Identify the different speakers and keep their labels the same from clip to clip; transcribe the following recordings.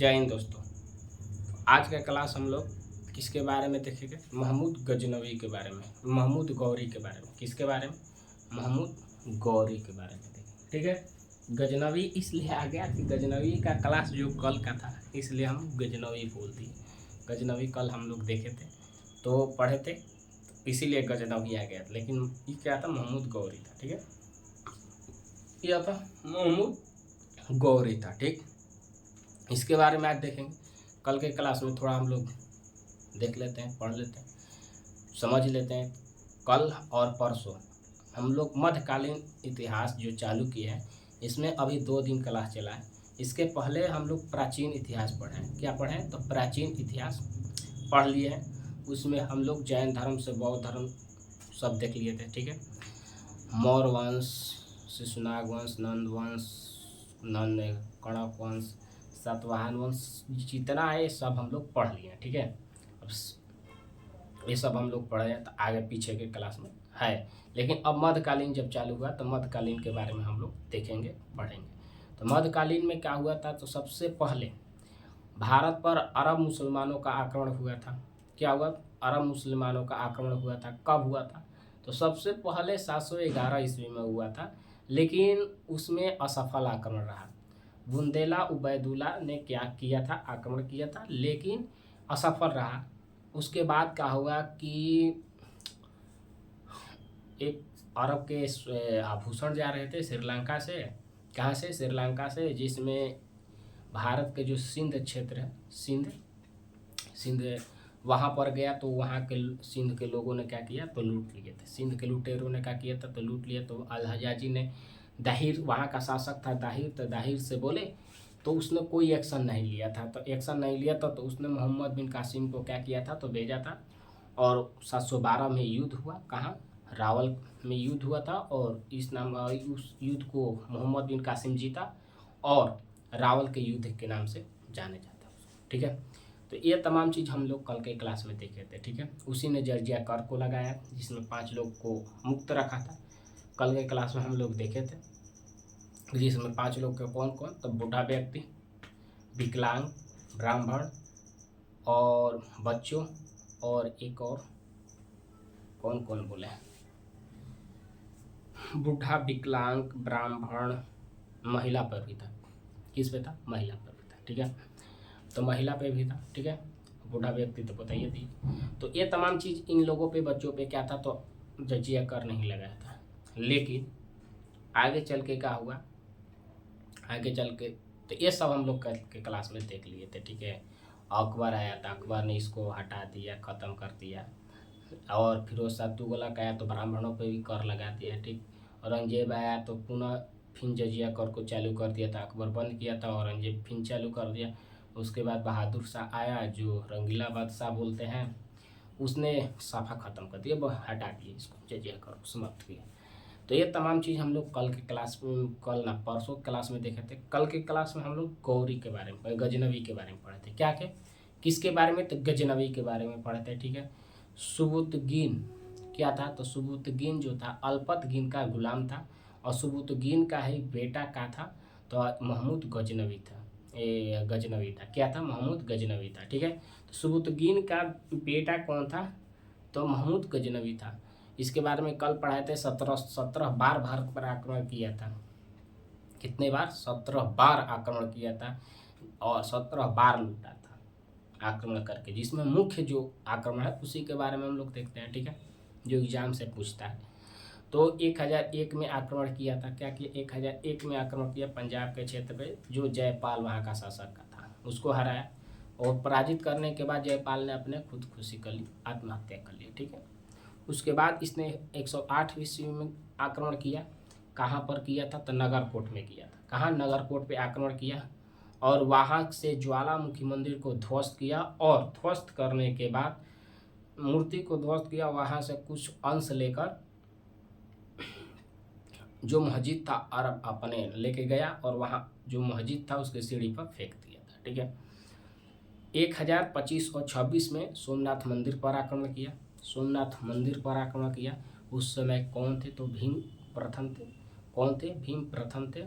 Speaker 1: जय हिंद दोस्तों। आज का क्लास हम लोग किसके बारे में देखेंगे? महमूद गजनवी के बारे में, महमूद गौरी के बारे में। किसके बारे में? महमूद गौरी के बारे में देखेंगे। ठीक है। गजनवी इसलिए आ गया कि गजनवी का क्लास जो कल का था, इसलिए हम गजनवी बोल दिए। गजनवी कल हम लोग देखे थे तो पढ़े थे, इसीलिए गजनवी आ गया। लेकिन ये क्या था? महमूद गौरी था। ठीक है, यह था महमूद गौरी था। ठीक, इसके बारे में आज देखेंगे। कल के क्लास में थोड़ा हम लोग देख लेते हैं, पढ़ लेते हैं, समझ लेते हैं। कल और परसों हम लोग मध्यकालीन इतिहास जो चालू किया है, इसमें अभी 2 दिन क्लास चला है। इसके पहले हम लोग प्राचीन इतिहास पढ़े हैं। क्या पढ़े हैं? तो प्राचीन इतिहास पढ़ लिए हैं। उसमें हम लोग जैन धर्म से बौद्ध धर्म सब देख लिए थे। ठीक है, मौर्य वंश, शिशुनाग वंश, नंद वंश, कणक वंश, सातवाहन वंश, जितना है सब हम लोग पढ़ लिए हैं। ठीक है, अब ये सब हम लोग पढ़े हैं तो आगे पीछे के क्लास में है। लेकिन अब मध्यकालीन जब चालू हुआ तो मध्यकालीन के बारे में हम लोग देखेंगे, पढ़ेंगे। तो मध्यकालीन में क्या हुआ था? तो सबसे पहले भारत पर अरब मुसलमानों का आक्रमण हुआ था। क्या हुआ? अरब मुसलमानों का आक्रमण हुआ था। कब हुआ था? तो सबसे पहले 711 ईस्वी में हुआ था, लेकिन उसमें असफल आक्रमण रहा। बुंदेला उबैदुल्ला ने क्या किया था? आक्रमण किया था, लेकिन असफल रहा। उसके बाद क्या हुआ कि एक अरब के आभूषण जा रहे थे श्रीलंका से। कहाँ से? श्रीलंका से, जिसमें भारत के जो सिंध क्षेत्र है, सिंध वहाँ पर गया। तो वहाँ के सिंध के लोगों ने क्या किया? तो लूट लिए थे। सिंध के लुटेरों ने क्या किया था? तो लूट लिया। तो अल-हज्जाजी ने, दाहिर वहाँ का शासक था दाहिर, तो दाहिर से बोले तो उसने कोई एक्शन नहीं लिया था। तो एक्शन नहीं लिया था तो उसने मोहम्मद बिन कासिम को क्या किया था? तो भेजा था। और 712 में युद्ध हुआ। कहाँ? रावल में युद्ध हुआ था। और उस युद्ध को मोहम्मद बिन कासिम जीता और रावल के युद्ध के नाम से जाने जाता है उसको। ठीक है, तो ये तमाम चीज़ हम लोग कल के क्लास में देखे थे। ठीक है, उसी ने जर्जिया कर को लगाया, जिसमें 5 लोग को मुक्त रखा था। कल के क्लास में हम लोग देखे थे, जिसमें 5 लोग के कौन कौन? तो बूढ़ा व्यक्ति, विकलांग, ब्राह्मण और बच्चों, और एक और कौन कौन बोले? बूढ़ा, विकलांग, ब्राह्मण, महिला पर भी था। किस पे था? महिला पर भी था। ठीक है, तो महिला पे भी था। ठीक है, बूढ़ा व्यक्ति तो बताइए थी। तो ये तमाम चीज़ इन लोगों पे, बच्चों पे क्या था? तो जजिया कर नहीं लगाया था। लेकिन आगे चल के क्या हुआ? आगे चल के तो ये सब हम लोग कल के क्लास में देख लिए थे। ठीक है, अकबर आया था, अकबर ने इसको हटा दिया, ख़त्म कर दिया। और फिरोज शाह तुगलक आया तो ब्राह्मणों पे भी कर लगा दिया। ठीक, औरंगजेब आया तो पुनः फिर जजिया कर को चालू कर दिया था। अकबर बंद किया था, औरंगजेब फिर चालू कर दिया। उसके बाद बहादुर शाह आया, जो रंगीला बादशाह बोलते हैं, उसने साफा ख़त्म कर दिया, हटा दिया इसको, जजिया कर को समाप्त किया। तो ये तमाम चीज़ हम लोग कल के क्लास में, कल ना परसों क्लास में देखे थे। कल के क्लास में हम लोग गौरी के बारे में, गजनवी के बारे में पढ़े थे। क्या के? किसके बारे में? तो गजनवी के बारे में पढ़े थे। ठीक है, सुबुतगीन क्या था? तो सुबुतगीन जो था अल्पतगीन का गुलाम था, और सुबुतगीन का ही बेटा का था? तो महमूद गजनवी था। गजनवी था। क्या था? महमूद गजनवी था। ठीक है, तो सुबुतगीन का बेटा कौन था? तो महमूद गजनवी था। इसके बारे में कल पढ़ाए थे। 17 बार भारत पर आक्रमण किया था। कितने बार? 17 बार आक्रमण किया था, और 17 बार लूटा था आक्रमण करके। जिसमें मुख्य जो आक्रमण है उसी के बारे में हम लोग देखते हैं। ठीक है, जो एग्जाम से पूछता है। तो 1001 में आक्रमण किया था। क्या किया? 1001 में आक्रमण किया पंजाब के क्षेत्र पे, जो जयपाल वहाँ का शासक का था, उसको हराया। और पराजित करने के बाद जयपाल ने अपने खुदकुशी कर ली, आत्महत्या कर ली। ठीक है, उसके बाद इसने 108 ईस्वी में आक्रमण किया। कहाँ पर किया था? तो नगरकोट में किया था। कहाँ? नगरकोट पे आक्रमण किया, और वहाँ से ज्वालामुखी मंदिर को ध्वस्त किया। और ध्वस्त करने के बाद मूर्ति को ध्वस्त किया, वहाँ से कुछ अंश लेकर जो मस्जिद था अरब अपने लेके गया, और वहाँ जो मस्जिद था उसके सीढ़ी पर फेंक दिया था। ठीक है, 1025 और 26 में सोमनाथ मंदिर पर आक्रमण किया। सोमनाथ मंदिर पर आक्रमण किया। उस समय कौन थे? तो भीम प्रथम थे। कौन थे? भीम प्रथम थे।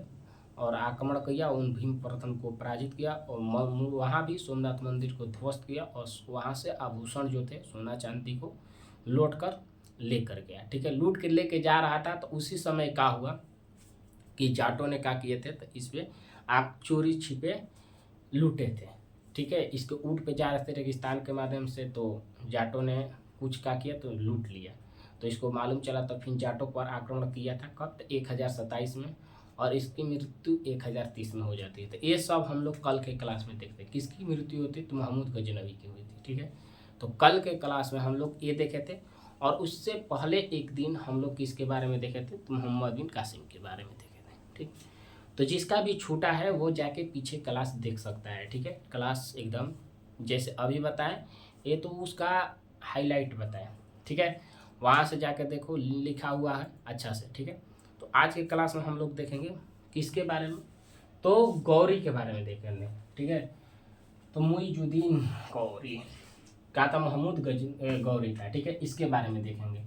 Speaker 1: और आक्रमण किया, उन भीम प्रथम को पराजित किया और वहाँ भी सोमनाथ मंदिर को ध्वस्त किया और वहाँ से आभूषण जो थे सोना चांदी को लौट कर लेकर गया। ठीक है, लूट के लेके जा रहा था तो उसी समय क्या हुआ कि जाटों ने क्या किए थे, तो इस पे आप चोरी छिपे लूटे थे। ठीक है, इसके ऊँट पे जा रहे थे रेगिस्तान के माध्यम से, तो जाटों ने कुछ क्या किया तो लूट लिया। तो इसको मालूम चला तो फिर जाटों पर आक्रमण किया था कब, 1027 में, और इसकी मृत्यु 1030 में हो जाती है। तो ये सब हम लोग कल के क्लास में देखते हैं। किसकी मृत्यु होती है, तो महमूद गजनवी की हुई थी। ठीक है, तो कल के क्लास में हम लोग ये देखे थे, और उससे पहले एक दिन हम लोग किसके बारे में देखे थे, तो मोहम्मद बिन कासिम के बारे में देखे थे। ठीक, तो जिसका भी छूटा है वो जाके पीछे क्लास देख सकता है। ठीक है, क्लास एकदम जैसे अभी बताएं, ये तो उसका हाईलाइट बताएं। ठीक है, वहाँ से जाके देखो, लिखा हुआ है अच्छा से। ठीक है, तो आज के क्लास में हम लोग देखेंगे किसके बारे में, तो गौरी के बारे में देखेंगे। ठीक है, तो मुइजुद्दीन गौरी का था, महमूद गौरी था। ठीक है, इसके बारे में देखेंगे।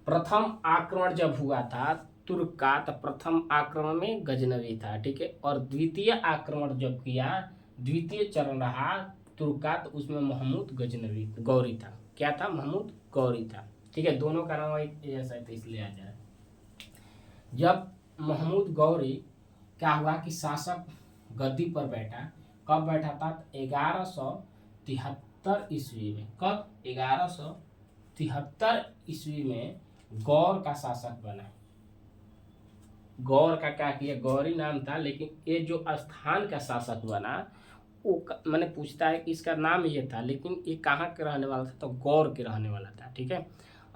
Speaker 1: प्रथम आक्रमण जब हुआ था तुर्क का, तो प्रथम आक्रमण में गजनवी था। ठीक है, और द्वितीय आक्रमण जब किया, द्वितीय चरण रहा तुर्क का, तो उसमें महमूद गजनवी गौरी था। क्या था, महमूद गौरी था। ठीक है, दोनों का नाम ऐसा है तो इसलिए आ जाए। जब महमूद गौरी क्या हुआ कि शासक गद्दी पर बैठा, कब बैठा था, 1173 ईस्वी में। कब, 1173 ईस्वी में गौर का शासक बना। गौर का क्या किया, गौरी नाम था, लेकिन ये जो स्थान का शासक बना वो मैंने पूछता है कि इसका नाम ये था, लेकिन ये कहाँ के रहने वाला था, तो गौर के रहने वाला था। ठीक है,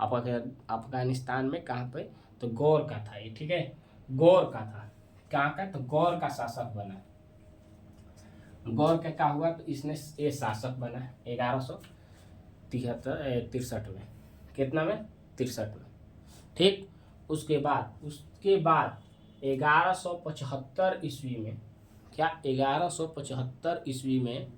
Speaker 1: अफगानिस्तान में कहाँ पे, तो गौर का था ये। ठीक है, गौर का था, कहाँ का, तो गौर का शासक बना। गौर का क्या हुआ, तो इसने ये शासक बना 1163 में। कितना में, 63 में। ठीक, उसके बाद 1175 ईस्वी में, क्या 1175 ईस्वी में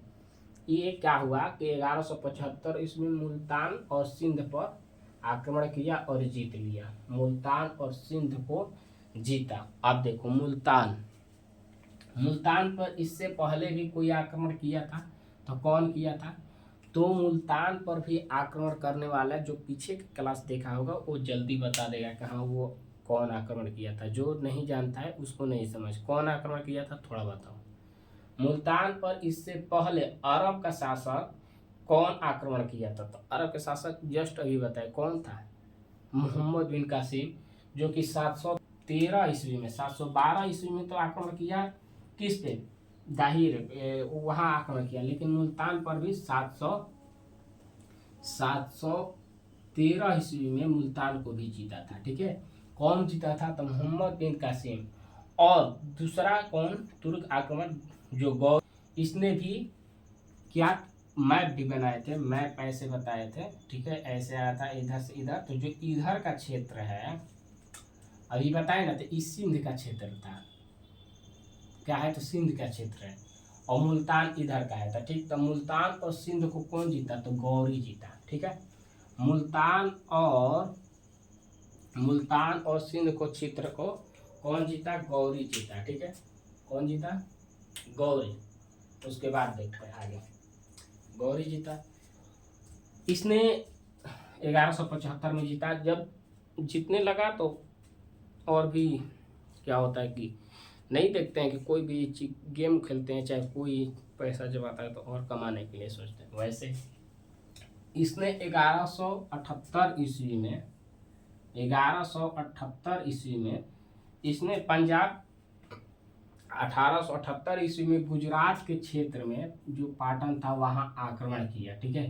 Speaker 1: ये क्या हुआ कि 1175 ईस्वी में मुल्तान और सिंध पर आक्रमण किया और जीत लिया। मुल्तान और सिंध को जीता। अब देखो, मुल्तान पर इससे पहले भी कोई आक्रमण किया था, तो कौन किया था, तो मुल्तान पर भी आक्रमण करने वाला, जो पीछे की क्लास देखा होगा वो जल्दी बता देगा कि हाँ वो कौन आक्रमण किया था। जो नहीं जानता है उसको नहीं समझ, कौन आक्रमण किया था थोड़ा बताओ। मुल्तान पर इससे पहले अरब का शासक कौन आक्रमण किया था, तो अरब के शासक जस्ट अभी बताए कौन था, मोहम्मद बिन कासिम, जो कि 713 ईस्वी में, 712 ईस्वी में तो आक्रमण किया किस पे, दाहिर वहाँ आक्रमण किया, लेकिन मुल्तान पर भी 713 ईस्वी में मुल्तान को भी जीता था। ठीक है, कौन जीता था, तो मोहम्मद बिन कासिम। और दूसरा कौन, तुर्क आक्रमण जो गौर, इसने भी क्या मैप भी बनाए थे, मैप ऐसे बताए थे। ठीक है, ऐसे आया था इधर से इधर, तो जो इधर का क्षेत्र है अभी बताए ना, तो इस सिंध का क्षेत्र था, क्या है, तो सिंध का क्षेत्र है, और मुल्तान इधर का है था। ठीक, तो मुल्तान और सिंध को कौन जीता, तो गौरी जीता। ठीक है, मुल्तान और सिंध को क्षेत्र को कौन जीता, गौरी जीता। ठीक है, कौन जीता, गौरी। उसके बाद देखते हैं आगे, गौरी जीता। इसने 1175 में जीता। जब जीतने लगा तो और भी क्या होता है कि नहीं देखते हैं कि कोई भी गेम खेलते हैं, चाहे कोई पैसा जब आता है तो और कमाने के लिए सोचते हैं। वैसे इसने 1178 ईस्वी में, 1178 ईस्वी में इसने पंजाब, 1878 ईस्वी में गुजरात के क्षेत्र में जो पाटन था वहाँ आक्रमण किया। ठीक है,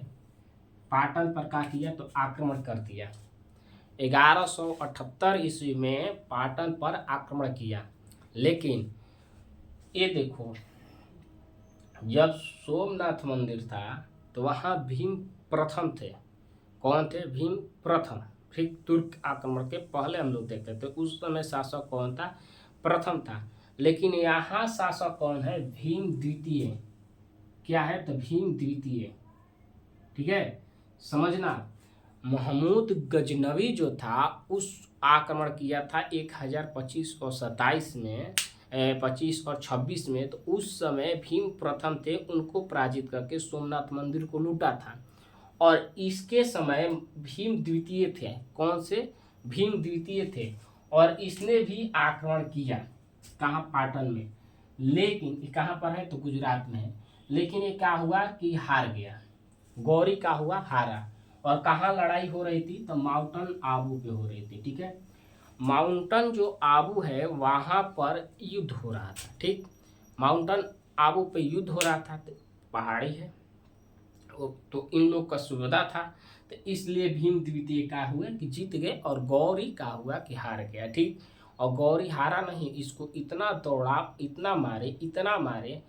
Speaker 1: पाटन पर क्या किया, तो आक्रमण कर दिया। 1178 ईस्वी में पाटन पर आक्रमण किया, लेकिन ये देखो जब सोमनाथ मंदिर था तो वहाँ भीम प्रथम थे। कौन थे, भीम प्रथम। ठीक, तुर्क आक्रमण के पहले हम लोग देखते थे, उस समय शासक कौन था, प्रथम था। लेकिन यहाँ शासक कौन है, भीम द्वितीय। क्या है, तो भीम द्वितीय। ठीक है, समझना, महमूद गजनवी जो था उस आक्रमण किया था 1025 और 27 में, 25 और 26 में, तो उस समय भीम प्रथम थे, उनको पराजित करके सोमनाथ मंदिर को लूटा था। और इसके समय भीम द्वितीय थे। कौन से? भीम द्वितीय थे। और इसने भी आक्रमण किया, कहाँ? पाटन में। लेकिन ये कहाँ पर है? तो गुजरात में है। लेकिन ये क्या हुआ कि हार गया। गौरी का हुआ? हारा। और कहाँ लड़ाई हो रही थी? तो माउंटेन आबू पे हो रही थी। ठीक है, माउंटेन जो आबू है वहाँ पर युद्ध हो रहा था। ठीक, माउंटेन आबू पे युद्ध हो रहा था, तो पहाड़ी है तो इन लोग का सुविधा था, तो इसलिए भीम द्वितीय का हुआ कि जीत गए, और गौरी का हुआ कि हार गया। ठीक, और गौरी हारा नहीं, इसको इतना दौड़ा, इतना मारे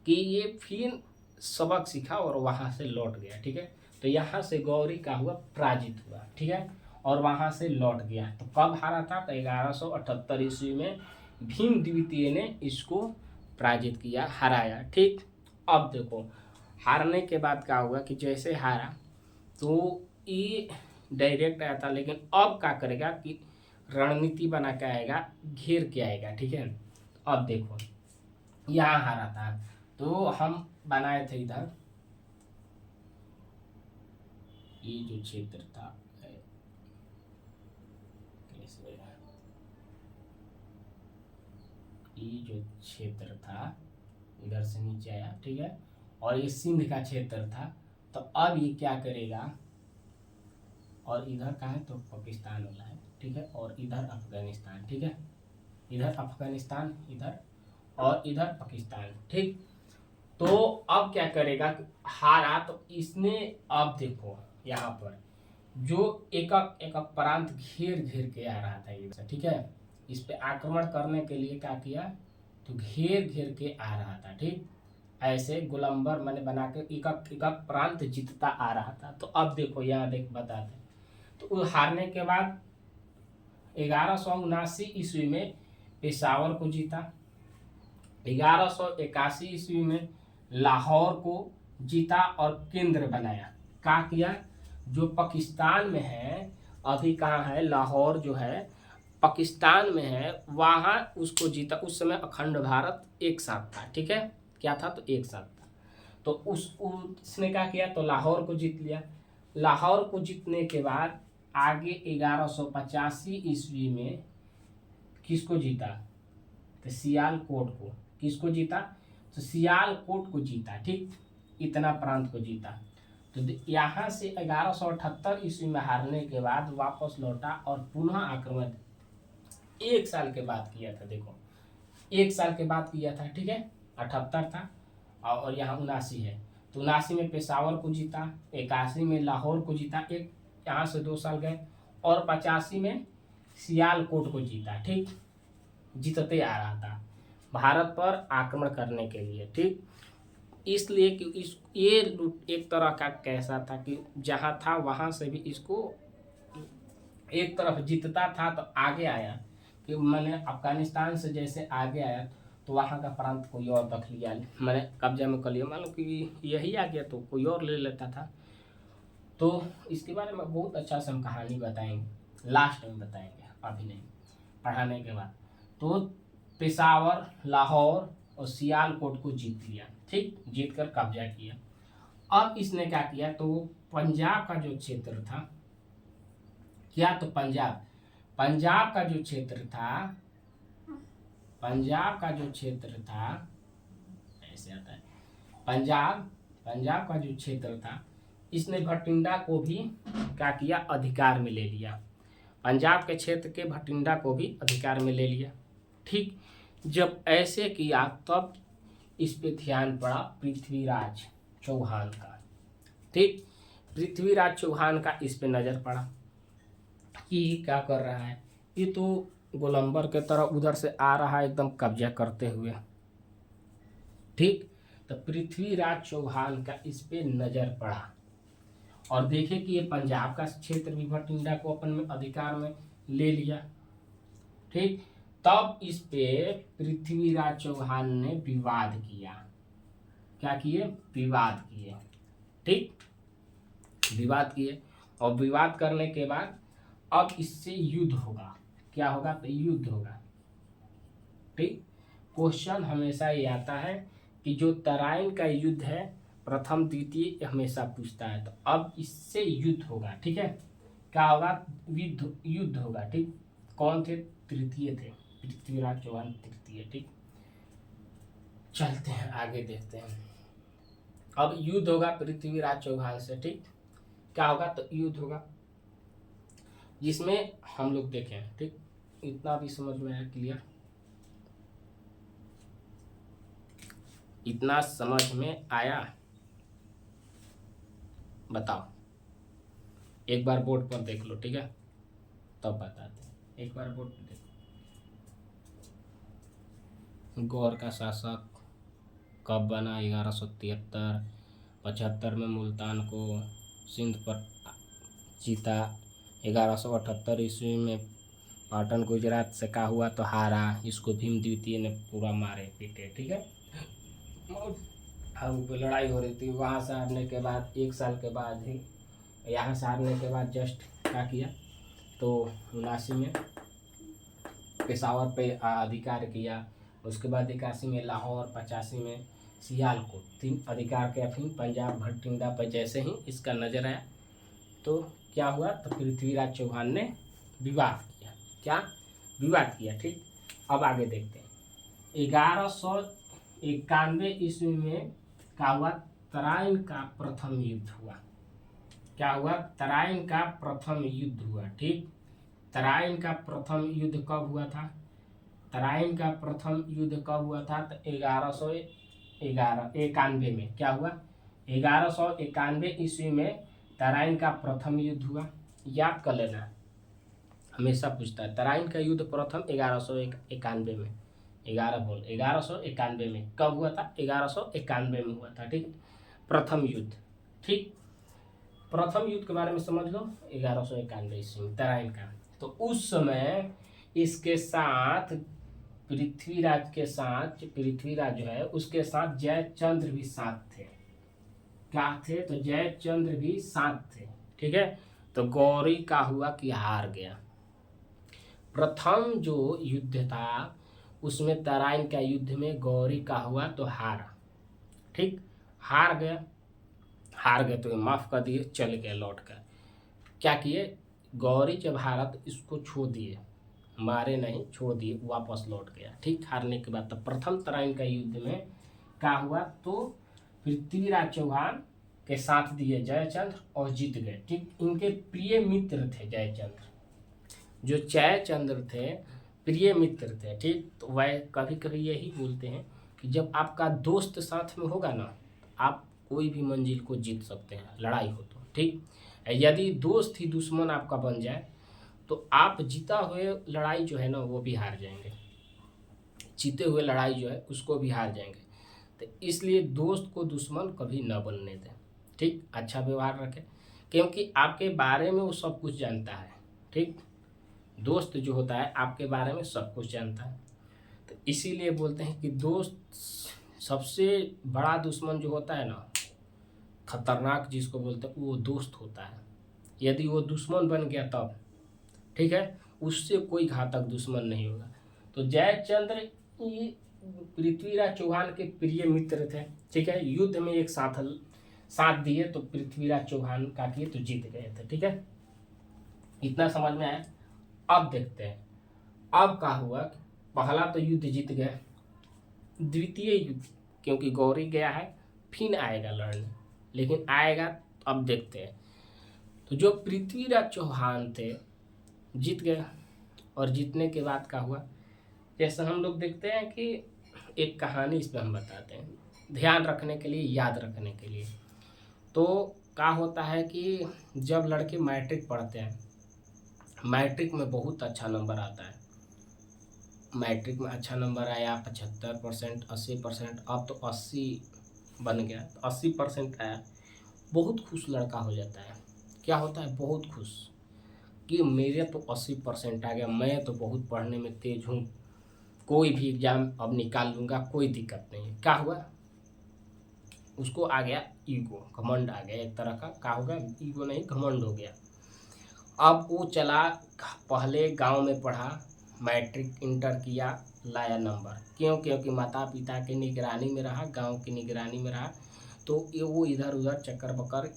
Speaker 1: कि ये फिर सबक सीखा और वहाँ से लौट गया। ठीक है, तो यहाँ से गौरी का हुआ पराजित हुआ। ठीक है, और वहाँ से लौट गया। तो कब हारा था? तो 1178 ईस्वी में भीम द्वितीय ने इसको पराजित किया, हराया। ठीक, अब देखो हारने के बाद क्या हुआ कि जैसे हारा तो ये डायरेक्ट आया था, लेकिन अब क्या करेगा कि रणनीति बना के आएगा, घेर के आएगा। ठीक है, अब देखो यहाँ हारा था तो हम बनाए थे इधर, ये जो क्षेत्र था, ये जो क्षेत्र था इधर से नीचे आया। ठीक है, और ये सिंध का क्षेत्र था। तो अब ये क्या करेगा, और इधर का है तो पाकिस्तान वाला है। ठीक है, और इधर अफगानिस्तान। ठीक है, इधर अफगानिस्तान, इधर और इधर पाकिस्तान। ठीक, तो अब क्या करेगा, हारा तो इसने, अब देखो यहाँ पर जो एक एक प्रांत घेर घेर के आ रहा था ये। ठीक है, इस पे आक्रमण करने के लिए क्या किया, तो घेर घेर के आ रहा था। ठीक, ऐसे गोलंबर मैंने बना के एक प्रांत जीतता आ रहा था। तो अब देखो यहाँ देख बताते, तो हारने के बाद 1179 ईस्वी में पेशावर को जीता, 1181 ईस्वी में लाहौर को जीता और केंद्र बनाया। क्या किया, जो पाकिस्तान में है, अभी कहाँ है, लाहौर जो है पाकिस्तान में है, वहाँ उसको जीता। उस समय अखंड भारत एक साथ था। ठीक है, क्या था, तो एक साथ था। तो उसने क्या किया, तो लाहौर को जीत लिया। लाहौर को जीतने के बाद आगे 1185 ईस्वी में किसको जीता, तो सियालकोट को। किसको जीता, तो सियालकोट को जीता। ठीक, इतना प्रांत को जीता। तो यहाँ से 1178 ईस्वी में हारने के बाद वापस लौटा और पुनः आक्रमण 1 साल के बाद किया था। देखो 1 साल के बाद किया था। ठीक है, 78 था और यहाँ 79 है। तो 79 में पेशावर को जीता, 81 में लाहौर को जीता, एक यहाँ से 2 साल गए, और 85 में सियालकोट को जीता। ठीक, जीतते आ रहा था भारत पर आक्रमण करने के लिए। ठीक, इसलिए कि इस ये एक तरह का कैसा था कि जहाँ था वहाँ से भी इसको एक तरफ जीतता था तो आगे आया, कि मैंने अफगानिस्तान से जैसे आगे आया तो वहाँ का प्रांत कोई और रख लिया, मैंने कब्जा में कर लिया। मान लो कि यही आ गया तो कोई और ले लेता था। तो इसके बारे में बहुत अच्छा से हम कहानी बताएंगे, लास्ट में बताएंगे, अभी नहीं, पढ़ाने के बाद। तो पेशावर, लाहौर और सियालकोट को जीत लिया। ठीक, जीत कर कब्जा किया। अब इसने क्या किया, तो पंजाब का जो क्षेत्र था, क्या, तो पंजाब का जो क्षेत्र था, ऐसे आता है, पंजाब का जो क्षेत्र था, इसने भटिंडा को भी क्या किया, अधिकार में ले लिया। पंजाब के क्षेत्र के भटिंडा को भी अधिकार में ले लिया। ठीक, जब ऐसे किया तब इस पे ध्यान पड़ा पृथ्वीराज चौहान का। ठीक, पृथ्वीराज चौहान का इस पे नज़र पड़ा कि क्या कर रहा है, ये तो गोलंबर के तरह उधर से आ रहा है एकदम कब्जा करते हुए। ठीक, तो पृथ्वीराज चौहान का इस पे नज़र पड़ा और देखे कि ये पंजाब का क्षेत्र भी भटिंडा को अपन में अधिकार में ले लिया। ठीक, तब इस पे पृथ्वीराज चौहान ने विवाद किया। क्या किए, विवाद किए। ठीक, विवाद किए, और विवाद करने के बाद अब इससे युद्ध होगा। क्या होगा, तो युद्ध होगा। ठीक, क्वेश्चन हमेशा ये आता है कि जो तराइन का युद्ध है प्रथम द्वितीय हमेशा पूछता है, तो अब इससे युद्ध होगा। ठीक है, क्या होगा? युद्ध युद्ध होगा। ठीक, कौन थे? तृतीय थे, पृथ्वीराज चौहान तृतीय। ठीक, चलते हैं आगे देखते हैं। अब युद्ध होगा पृथ्वीराज चौहान से। ठीक, क्या होगा? तो युद्ध होगा जिसमें हम लोग देखें। ठीक, इतना भी समझ में आया? क्लियर? इतना समझ में आया? बताओ, एक बार बोर्ड पर देख लो। ठीक है, तब बताते हैं। एक बार बोर्ड पर देखो। गौर का शासक कब बना? 1173। 75 में मुल्तान को सिंध पर जीता। 1178 ईस्वी में पाटन गुजरात से का हुआ तो हारा। इसको भीम द्वितीय ने पूरा मारे पीटे। ठीक है, हम लड़ाई हो रही थी। वहाँ से हारने के बाद 1 साल के बाद ही, यहाँ से हारने के बाद जस्ट क्या किया तो 79 में पेशावर पे अधिकार किया। उसके बाद 81 में लाहौर, 85 में सियालकोट, 3 अधिकार किया। फिर पंजाब भटिंडा पर जैसे ही इसका नजर आया तो क्या हुआ? तो पृथ्वीराज चौहान ने विवाद किया। क्या विवाद किया? ठीक, अब आगे देखते हैं। 1191 ईस्वी में क्या हुआ? तराइन का प्रथम युद्ध हुआ। क्या हुआ? तराइन का प्रथम युद्ध हुआ। ठीक, तराइन का प्रथम युद्ध कब हुआ था? तराइन का प्रथम युद्ध कब हुआ था? तो 1191 में। क्या हुआ? 1191 ईस्वी में तराइन का प्रथम युद्ध हुआ। याद कर लेना, हमेशा पूछता है। तराइन का युद्ध प्रथम 1191 में। 1191 में कब हुआ था? 1191 में हुआ था। ठीक, प्रथम युद्ध। ठीक, प्रथम युद्ध के बारे में समझ लो। 1191 ईस्वी में तराइन का। तो उस समय इसके साथ पृथ्वीराज के साथ, पृथ्वीराज जो है उसके साथ जयचंद्र भी साथ थे। क्या थे? तो जयचंद्र भी साथ थे। ठीक है, तो गौरी का हुआ कि हार गया। प्रथम जो युद्ध था उसमें तराइन का युद्ध में गौरी का हुआ तो हारा। ठीक, हार गया। हार गए तो माफ कर दिए, चल गए लौट कर। क्या किए? गौरी जब हारा तो इसको छोड़ दिए, मारे नहीं, छोड़ दिए, वापस लौट गया। ठीक, हारने के बाद तो प्रथम तराइन का युद्ध में क्या हुआ? तो पृथ्वीराज चौहान के साथ दिए जयचंद्र और जीत गए। ठीक, इनके प्रिय मित्र थे जयचंद्र। जो जयचंद्र थे प्रिय मित्र थे। ठीक, तो वह कभी कभी यही बोलते हैं कि जब आपका दोस्त साथ में होगा ना, आप कोई भी मंजिल को जीत सकते हैं, लड़ाई हो तो। ठीक, यदि दोस्त ही दुश्मन आपका बन जाए तो आप जीता हुए लड़ाई जो है ना वो भी हार जाएंगे, जीते हुए लड़ाई जो है उसको भी हार जाएंगे। तो इसलिए दोस्त को दुश्मन कभी न बनने दें। ठीक, अच्छा व्यवहार रखें, क्योंकि आपके बारे में वो सब कुछ जानता है। ठीक, दोस्त जो होता है आपके बारे में सब कुछ जानता है। तो इसीलिए बोलते हैं कि दोस्त सबसे बड़ा दुश्मन जो होता है ना, खतरनाक जिसको बोलते हैं, वो दोस्त होता है। यदि वो दुश्मन बन गया तब, ठीक है, उससे कोई घातक दुश्मन नहीं होगा। तो जयचंद्र ये पृथ्वीराज चौहान के प्रिय मित्र थे। ठीक है, युद्ध में एक साथ दिए तो पृथ्वीराज चौहान का किए तो जीत गए थे। ठीक है, इतना समझ में आया? अब देखते हैं अब क्या हुआ। पहला तो युद्ध जीत गए, द्वितीय युद्ध क्योंकि गौरी गया है फिर आएगा लड़ने, लेकिन आएगा अब देखते हैं। तो जो पृथ्वीराज चौहान थे जीत गए, और जीतने के बाद क्या हुआ, जैसे हम लोग देखते हैं कि एक कहानी इस पर हम बताते हैं ध्यान रखने के लिए, याद रखने के लिए। तो क्या होता है कि जब लड़के मैट्रिक पढ़ते हैं, मैट्रिक में बहुत अच्छा नंबर आता है, मैट्रिक में अच्छा नंबर आया 75%, 80%, अब तो 80 बन गया, तो 80% आया, बहुत खुश लड़का हो जाता है। क्या होता है? बहुत खुश कि मेरे तो 80% आ गया, मैं तो बहुत पढ़ने में तेज हूँ, कोई भी एग्जाम अब निकाल लूँगा, कोई दिक्कत नहीं है। क्या हुआ? उसको आ गया ईगो, घमंड आ गया एक तरह का। क्या होगा? ईगो नहीं, घमंड हो गया। अब वो चला, पहले गांव में पढ़ा, मैट्रिक इंटर किया, लाया नंबर। क्यों? क्योंकि माता पिता के निगरानी में रहा, गांव की निगरानी में रहा, तो ये वो इधर उधर चक्कर बकर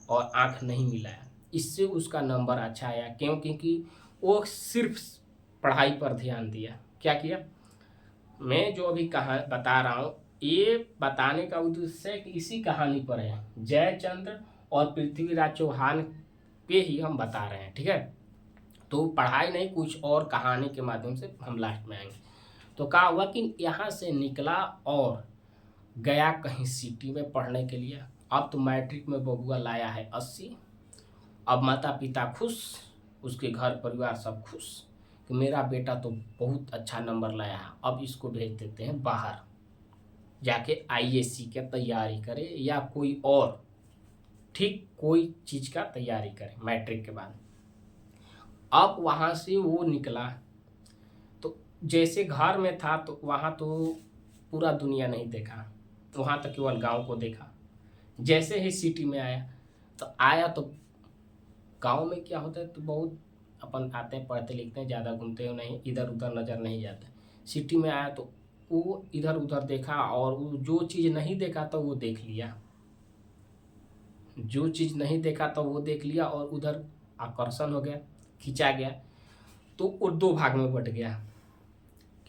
Speaker 1: और आंख नहीं मिलाया, इससे उसका नंबर अच्छा आया। क्यों? क्योंकि वो सिर्फ पढ़ाई पर ध्यान दिया। क्या किया? मैं जो अभी कहा बता रहा हूँ, ये बताने का उद्देश्य कि इसी कहानी पर है, जयचंद्र और पृथ्वीराज चौहान पे ही हम बता रहे हैं। ठीक है, तो पढ़ाई नहीं, कुछ और कहानी के माध्यम से हम लास्ट में आएंगे। तो क्या हुआ कि यहाँ से निकला और गया कहीं सिटी में पढ़ने के लिए। अब तो मैट्रिक में बबुआ लाया है 80। अब माता पिता खुश, उसके घर परिवार सब खुश कि मेरा बेटा तो बहुत अच्छा नंबर लाया है, अब इसको भेज देते हैं बाहर, जाके आईएएस की तैयारी करे या कोई और ठीक कोई चीज़ का तैयारी करे मैट्रिक के बाद। अब वहाँ से वो निकला, तो जैसे घर में था तो वहाँ तो पूरा दुनिया नहीं देखा, वहाँ तो केवल गांव को देखा। जैसे ही सिटी में आया तो गांव में क्या होता है, तो बहुत अपन आते हैं, पढ़ते लिखते हैं, ज़्यादा घूमते हो नहीं, इधर उधर नज़र नहीं जाता। सिटी में आया तो वो इधर उधर देखा, और वो जो चीज़ नहीं देखा तो वो देख लिया, जो चीज़ नहीं देखा तो वो देख लिया, और उधर आकर्षण हो गया, खिंचा गया, तो वो दो भाग में बट गया।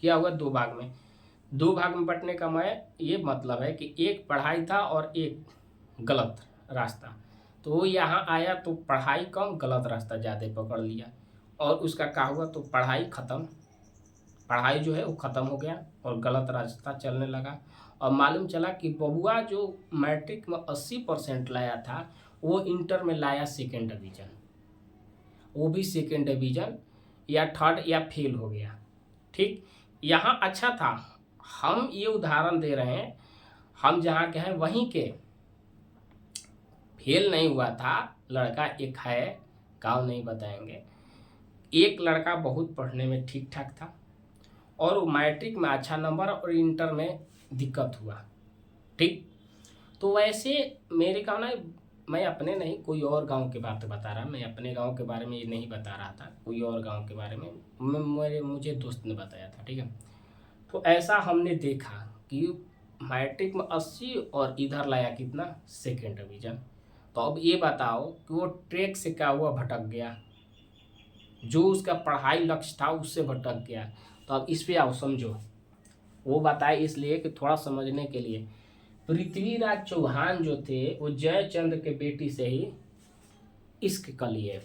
Speaker 1: क्या हुआ? दो भाग में बंटने का मैं ये मतलब है कि एक पढ़ाई था और एक गलत रास्ता। तो वो यहाँ आया तो पढ़ाई कम, गलत रास्ता ज़्यादा पकड़ लिया, और उसका क्या हुआ, तो पढ़ाई जो है वो ख़त्म हो गया और गलत रास्ता चलने लगा। और मालूम चला कि बबुआ जो मैट्रिक में 80% लाया था, वो इंटर में लाया सेकेंड डिवीज़न, वो भी सेकेंड डिवीज़न या थर्ड या फेल हो गया। ठीक, यहाँ अच्छा था, हम ये उदाहरण दे रहे हैं, हम जहाँ के हैं वहीं के, फेल नहीं हुआ था लड़का एक है, गाँव नहीं बताएंगे, एक लड़का बहुत पढ़ने में ठीक ठाक था, और वो मैट्रिक में अच्छा नंबर और इंटर में दिक्कत हुआ। ठीक, तो वैसे मेरे गाँव ना, मैं अपने नहीं कोई और गांव की बात बता रहा, मैं अपने गांव के बारे में ये नहीं बता रहा था, कोई और गांव के बारे में मुझे दोस्त ने बताया था। ठीक है, तो ऐसा हमने देखा कि मैट्रिक में 80 और इधर लाया कितना, सेकेंड डिवीज़न। तो अब ये बताओ कि वो ट्रैक से क्या हुआ, भटक गया, जो उसका पढ़ाई लक्ष्य था उससे भटक गया। तो अब इस पे आओ समझो, वो बताए इसलिए कि थोड़ा समझने के लिए। पृथ्वीराज चौहान जो थे वो जयचंद्र के बेटी से ही इश्क कर लिए,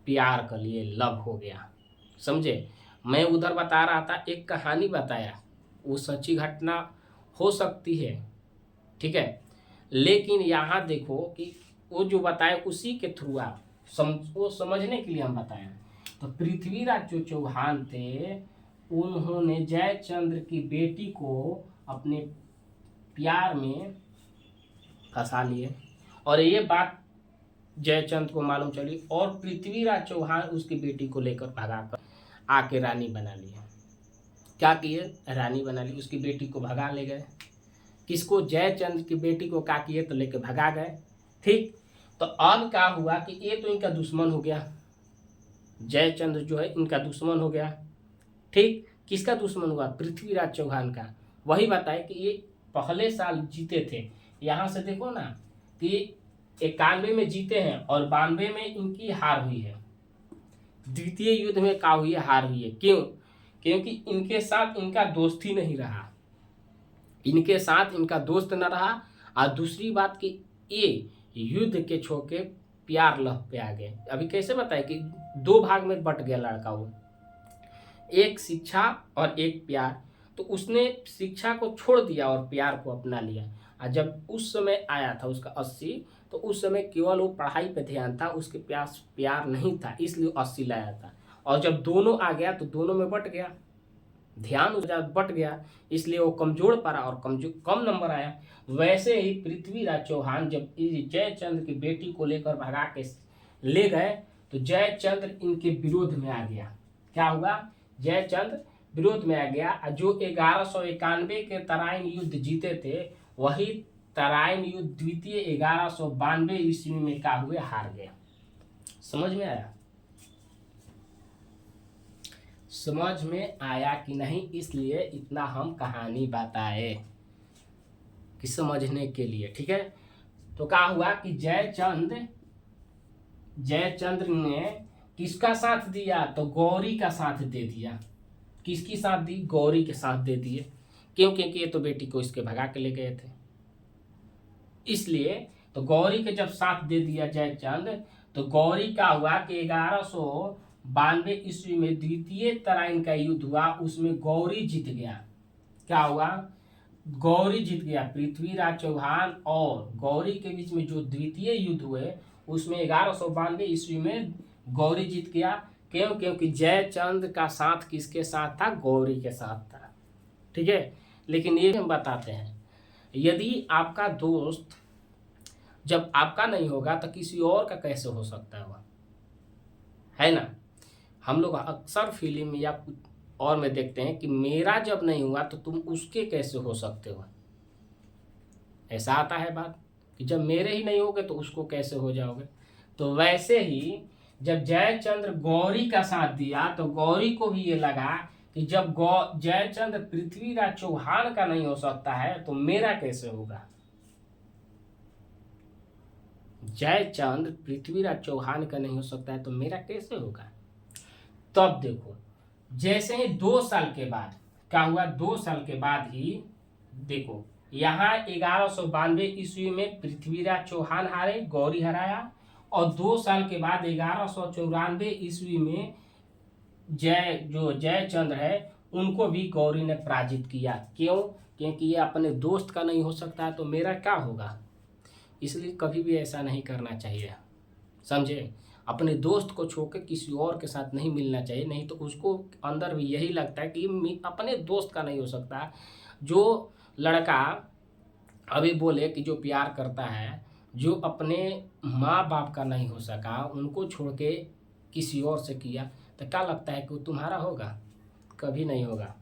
Speaker 1: प्यार कर लिए, लव हो गया। समझे? मैं उधर बता रहा था, एक कहानी बताया, वो सच्ची घटना हो सकती है, ठीक है, लेकिन यहाँ देखो कि वो जो बताए उसी के थ्रू आप वो समझने के लिए हम बताए। तो पृथ्वीराज जो चौहान थे, उन्होंने जयचंद्र की बेटी को अपने प्यार में फंसा लिए, और ये बात जयचंद्र को मालूम चली, और पृथ्वीराज चौहान उसकी बेटी को लेकर भगाकर आके रानी बना लिया। क्या किए? रानी बना ली, उसकी बेटी को भगा ले गए। किसको? जयचंद्र की बेटी को क्या किए, तो लेके भगा गए। ठीक, तो अब क्या हुआ कि ये तो इनका दुश्मन हो गया, जयचंद्र जो है इनका दुश्मन हो गया। ठीक, किसका दुश्मन हुआ? पृथ्वीराज चौहान का। वही बताए कि ये पहले साल जीते थे, यहाँ से देखो ना कि 91 में जीते हैं और 92 में इनकी हार हुई है, द्वितीय युद्ध में क्या हुई है, हार हुई है। क्यों? क्योंकि इनके साथ इनका दोस्त ही नहीं रहा, इनके साथ इनका दोस्त न रहा, और दूसरी बात कि ये युद्ध के छोके प्यार लह पे आ गए। अभी कैसे बताए कि दो भाग में बट गया लड़का, वो एक शिक्षा और एक प्यार। तो उसने शिक्षा को छोड़ दिया और प्यार को अपना लिया। और जब उस समय आया था उसका 80, तो उस समय केवल वो पढ़ाई पे ध्यान था, उसके प्यार नहीं था, इसलिए 80 लाया था। और जब दोनों आ गया तो दोनों में बट गया, ध्यान उसका बट गया, इसलिए वो कमजोर पड़ा और कम नंबर आया। वैसे ही पृथ्वीराज चौहान जब जयचंद्र की बेटी को लेकर भगा के ले गए, तो जयचंद्र इनके विरोध में आ गया। क्या हुआ? जयचंद्र विरोध में आ गया। जो 1191 के तराइन युद्ध जीते थे, वही तराइन युद्ध द्वितीय 1192 ईस्वी में क्या हुए, हार गए। समझ में आया? समझ में आया कि नहीं, इसलिए इतना हम कहानी बताए कि समझने के लिए, ठीक है। तो क्या हुआ कि जयचंद्र ने किसका साथ दिया, तो गौरी का साथ दे दिया। किसकी साथ दी, गौरी के साथ दे दिए। क्यों, क्योंकि ये तो बेटी को इसके भगा के ले गए थे, इसलिए। तो गौरी के जब साथ दे दिया जयचंद, तो गौरी का हुआ कि 1192 ईस्वी में द्वितीय तराइन का युद्ध हुआ, उसमें गौरी जीत गया। क्या हुआ, गौरी जीत गया। पृथ्वीराज चौहान और गौरी के बीच में जो द्वितीय युद्ध हुए, उसमें 1192 ईस्वी में गौरी जीत गया। क्यों, क्योंकि जयचंद का साथ किसके साथ था, गौरी के साथ था, ठीक है। लेकिन ये हम बताते हैं, यदि आपका दोस्त जब आपका नहीं होगा तो किसी और का कैसे हो सकता है, वह है ना। हम लोग अक्सर फिल्म या और में देखते हैं कि मेरा जब नहीं हुआ तो तुम उसके कैसे हो सकते हो, ऐसा आता है बात कि जब मेरे ही नहीं होगे तो उसको कैसे हो जाओगे। तो वैसे ही जब जयचंद्र गौरी का साथ दिया तो गौरी को भी ये लगा कि जब जयचंद्र पृथ्वीराज चौहान का नहीं हो सकता है तो मेरा कैसे होगा। जयचंद्र पृथ्वीराज चौहान का नहीं हो सकता है तो मेरा कैसे होगा। तब देखो, जैसे ही 2 साल के बाद क्या हुआ, 2 साल के बाद ही देखो, यहाँ 1192 ईस्वी में पृथ्वीराज चौहान हारे, गौरी हराया, और 2 साल के बाद 1194 ईस्वी में जयचंद्र है उनको भी गौरी ने पराजित किया। क्यों, क्योंकि ये अपने दोस्त का नहीं हो सकता है तो मेरा क्या होगा। इसलिए कभी भी ऐसा नहीं करना चाहिए, समझे। अपने दोस्त को छोड़ के किसी और के साथ नहीं मिलना चाहिए, नहीं तो उसको अंदर भी यही लगता है कि अपने दोस्त का नहीं हो सकता। जो लड़का अभी बोले कि जो प्यार करता है, जो अपने माँ बाप का नहीं हो सका, उनको छोड़ के किसी और से किया, तो क्या लगता है कि वो तुम्हारा होगा, कभी नहीं होगा,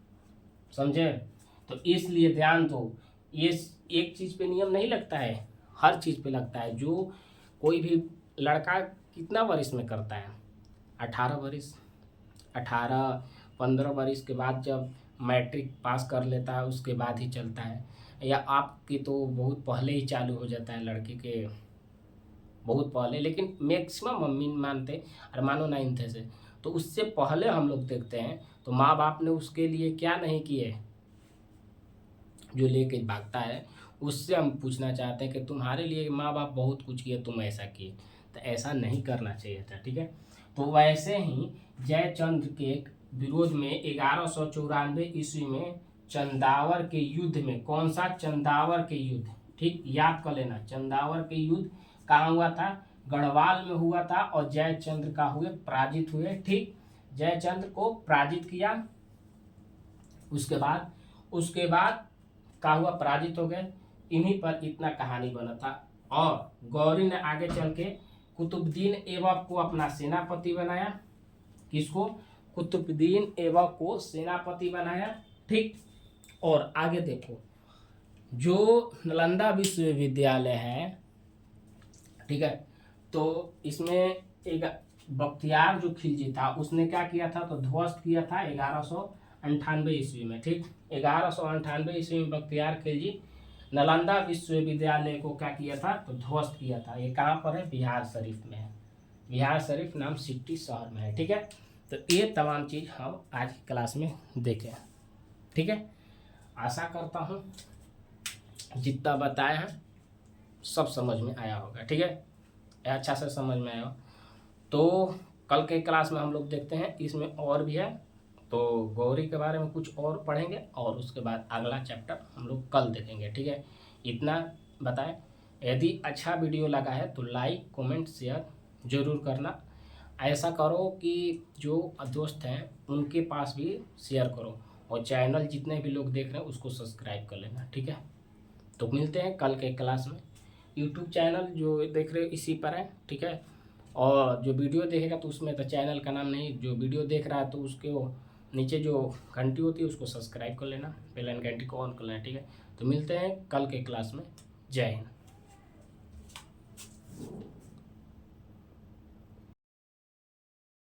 Speaker 1: समझे। तो इसलिए ध्यान दो, ये एक चीज़ पे नियम नहीं लगता है, हर चीज़ पे लगता है। जो कोई भी लड़का कितना वर्ष में करता है, 18 वर्ष, 18-15 वर्ष के बाद जब मैट्रिक पास कर लेता है उसके बाद ही चलता है, या आपकी तो बहुत पहले ही चालू हो जाता है, लड़के के बहुत पहले, लेकिन मैक्सिमम मम्मी मानते और मानो 9th से, तो उससे पहले हम लोग देखते हैं तो माँ बाप ने उसके लिए क्या नहीं किए, जो लेके भागता है उससे हम पूछना चाहते हैं कि तुम्हारे लिए माँ बाप बहुत कुछ किए, तुम ऐसा किए, तो ऐसा नहीं करना चाहिए था, ठीक है। तो वैसे ही जयचंद्र के विरोध में 1194 ईस्वी में चंदावर के युद्ध में, कौन सा, चंदावर के युद्ध, ठीक, याद कर लेना, चंदावर के युद्ध कहाँ हुआ था, गढ़वाल में हुआ था, और जयचंद्र का हुए पराजित हुए, ठीक। जयचंद्र को पराजित किया, उसके बाद क्या हुआ, पराजित हो गए। इन्हीं पर इतना कहानी बना था। और गौरी ने आगे चल के कुतुबुद्दीन ऐबक को अपना सेनापति बनाया। किसको, कुतुबुद्दीन ऐबक को सेनापति बनाया, ठीक। और आगे देखो, जो नालंदा विश्वविद्यालय है, ठीक है, तो इसमें एक बख्तियार जो खिलजी था उसने क्या किया था, तो ध्वस्त किया था 1198 ईस्वी में, ठीक। 1198 ईस्वी में बख्तियार खिलजी नालंदा विश्वविद्यालय को क्या किया था, तो ध्वस्त किया था। ये कहाँ पर है, बिहार शरीफ में है, बिहार शरीफ नाम सिटी शहर में है, ठीक है। तो ये तमाम चीज़ हम आज की क्लास में देखें, ठीक है। आशा करता हूँ जितना बताया है सब समझ में आया होगा, ठीक है, अच्छा से समझ में आया। तो कल के क्लास में हम लोग देखते हैं, इसमें और भी है, तो गौरी के बारे में कुछ और पढ़ेंगे, और उसके बाद अगला चैप्टर हम लोग कल देखेंगे, ठीक है। इतना बताएं। यदि अच्छा वीडियो लगा है तो लाइक कमेंट शेयर ज़रूर करना। ऐसा करो कि जो दोस्त हैं उनके पास भी शेयर करो, और चैनल जितने भी लोग देख रहे हैं उसको सब्सक्राइब कर लेना, ठीक है। तो मिलते हैं कल के क्लास में। यूट्यूब चैनल जो देख रहे हो इसी पर है, ठीक है। और जो वीडियो देखेगा तो उसमें तो चैनल का नाम नहीं, जो वीडियो देख रहा है तो उसके वो नीचे जो घंटी होती है उसको सब्सक्राइब कर लेना, बेल आइकन घंटी को ऑन कर लेना, ठीक है। तो मिलते हैं कल के क्लास में। जय हिंद।